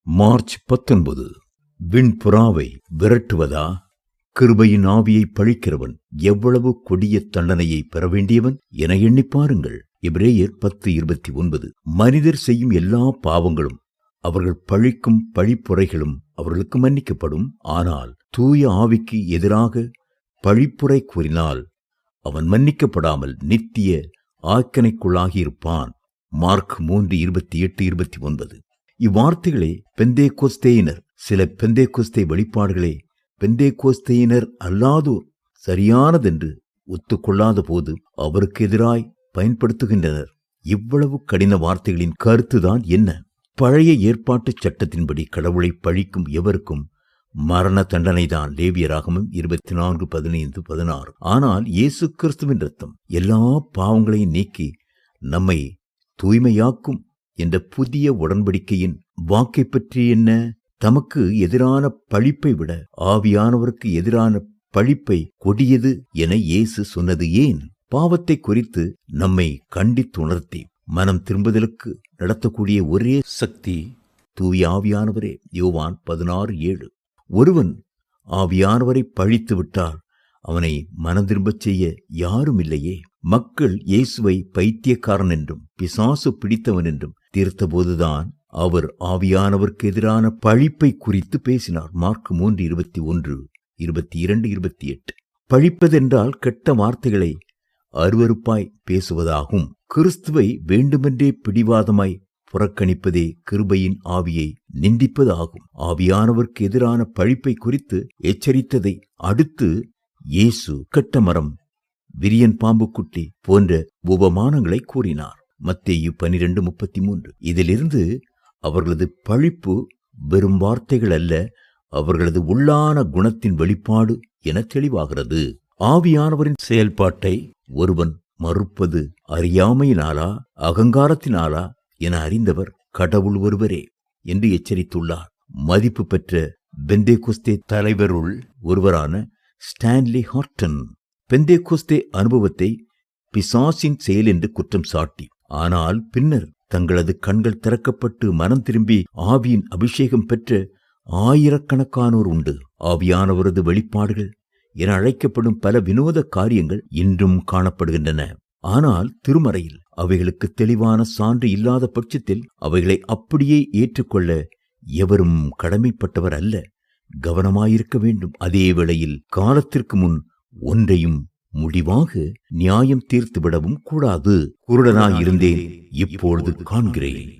March 19. விண்புறாவை விரட்டுவதா? கிருபையின் ஆவியை பழிக்கிறவன் எவ்வளவு கொடிய தண்டனையை பெற வேண்டியவன் என எண்ணி பாருங்கள். எபிரேயர் 10:29. மனிதர் செய்யும் எல்லா பாவங்களும் அவர்கள் பழிக்கும் பழிப்புரைகளும் அவர்களுக்கு மன்னிக்கப்படும். ஆனால் தூய ஆவிக்கு எதிராக பழிப்புரை கூறினால் அவன் மன்னிக்கப்படாமல் நித்திய ஆக்கினைக்குள்ளாகியிருப்பான். மார்க் 3:28-29. இவ்வார்த்தைகளை பெந்தேகோஸ்தேயினர், சில பெந்தேகோஸ்தே வெளிப்பாடுகளே பெந்தேகோஸ்தேயினர் அல்லாதோர் சரியானதென்று ஒத்துக்கொள்ளாத போது அவருக்கு எதிராய் பயன்படுத்துகின்றனர். இவ்வளவு கடின வார்த்தைகளின் கருத்துதான் என்ன? பழைய ஏற்பாட்டு சட்டத்தின்படி கடவுளை பழிக்கும் எவருக்கும் மரண தண்டனைதான். லேவியராகமம் 24:15-16. ஆனால் இயேசு கிறிஸ்துவின் இரத்தம் எல்லா பாவங்களையும் நீக்கி நம்மை தூய்மையாக்கும் என்ற புதிய உடன்படிக்கையின் வாக்கை பற்றி என்ன? தமக்கு எதிரான பழிப்பை விட ஆவியானவருக்கு எதிரான பழிப்பை கொடியது என இயேசு சொன்னது ஏன்? பாவத்தை குறித்து நம்மை கண்டித்துணர்த்தி மனம் திரும்புதலுக்கு நடத்தக்கூடிய ஒரே சக்தி தூய ஆவியானவரே. யோவான் 16:7. ஒருவன் ஆவியானவரை பழித்து விட்டால் அவனை மனம் திரும்பச் செய்ய யாரும் இல்லையே. மக்கள் இயேசுவை பைத்தியக்காரன் என்றும் பிசாசு பிடித்தவன் என்றும் தீர்த்தபோதுதான் அவர் ஆவியானவருக்கு எதிரான பழிப்பை குறித்து பேசினார். மார்க் 3:21, 22, 28. பழிப்பதென்றால் கெட்ட வார்த்தைகளை அருவருப்பாய் பேசுவதாகும். கிறிஸ்துவை வேண்டுமென்றே பிடிவாதமாய் புறக்கணிப்பதே கிருபையின் ஆவியை நிந்திப்பதாகும். ஆவியானவருக்கு எதிரான பழிப்பை குறித்து எச்சரித்ததை அடுத்து இயேசு கெட்ட மரம், விரியன் பாம்புக்குட்டி போன்ற உபமானங்களை கூறினார். மத்தேயு 12:33. இதிலிருந்து அவர்களது பழிப்பு வெறும் வார்த்தைகள் அல்ல, அவர்களது உள்ளான குணத்தின் வெளிப்பாடு என தெளிவாகிறது. ஆவியானவரின் செயல்பாட்டை ஒருவன் மறுப்பது அறியாமையினாலா அகங்காரத்தினாலா என அறிந்தவர் கடவுள் ஒருவரே என்று எச்சரித்துள்ளார். மதிப்பு பெற்ற பெந்தேகோஸ்தே தலைவருள் ஒருவரான ஸ்டான்லி ஹார்டன் பெந்தேகோஸ்தே அனுபவத்தை பிசாசின் செயல் என்று குற்றம் சாட்டி, ஆனால் பின்னர் தங்களது கண்கள் திறக்கப்பட்டு மனம் திரும்பி ஆவியின் அபிஷேகம் பெற்ற ஆயிரக்கணக்கானோர் உண்டு. ஆவியானவரது வெளிப்பாடுகள் என அழைக்கப்படும் பல வினோத காரியங்கள் இன்றும் காணப்படுகின்றன. ஆனால் திருமறையில் அவைகளுக்கு தெளிவான சான்று இல்லாத பட்சத்தில் அவைகளை அப்படியே ஏற்றுக்கொள்ள எவரும் கடமைப்பட்டவர் அல்ல. கவனமாயிருக்க வேண்டும். அதே வேளையில் காலத்திற்கு முன் ஒன்றையும் முடிவாக நியாயம் தீர்த்துவிடவும் கூடாது. குருடனாயிருந்தேன், இப்பொழுது காண்கிறேன்.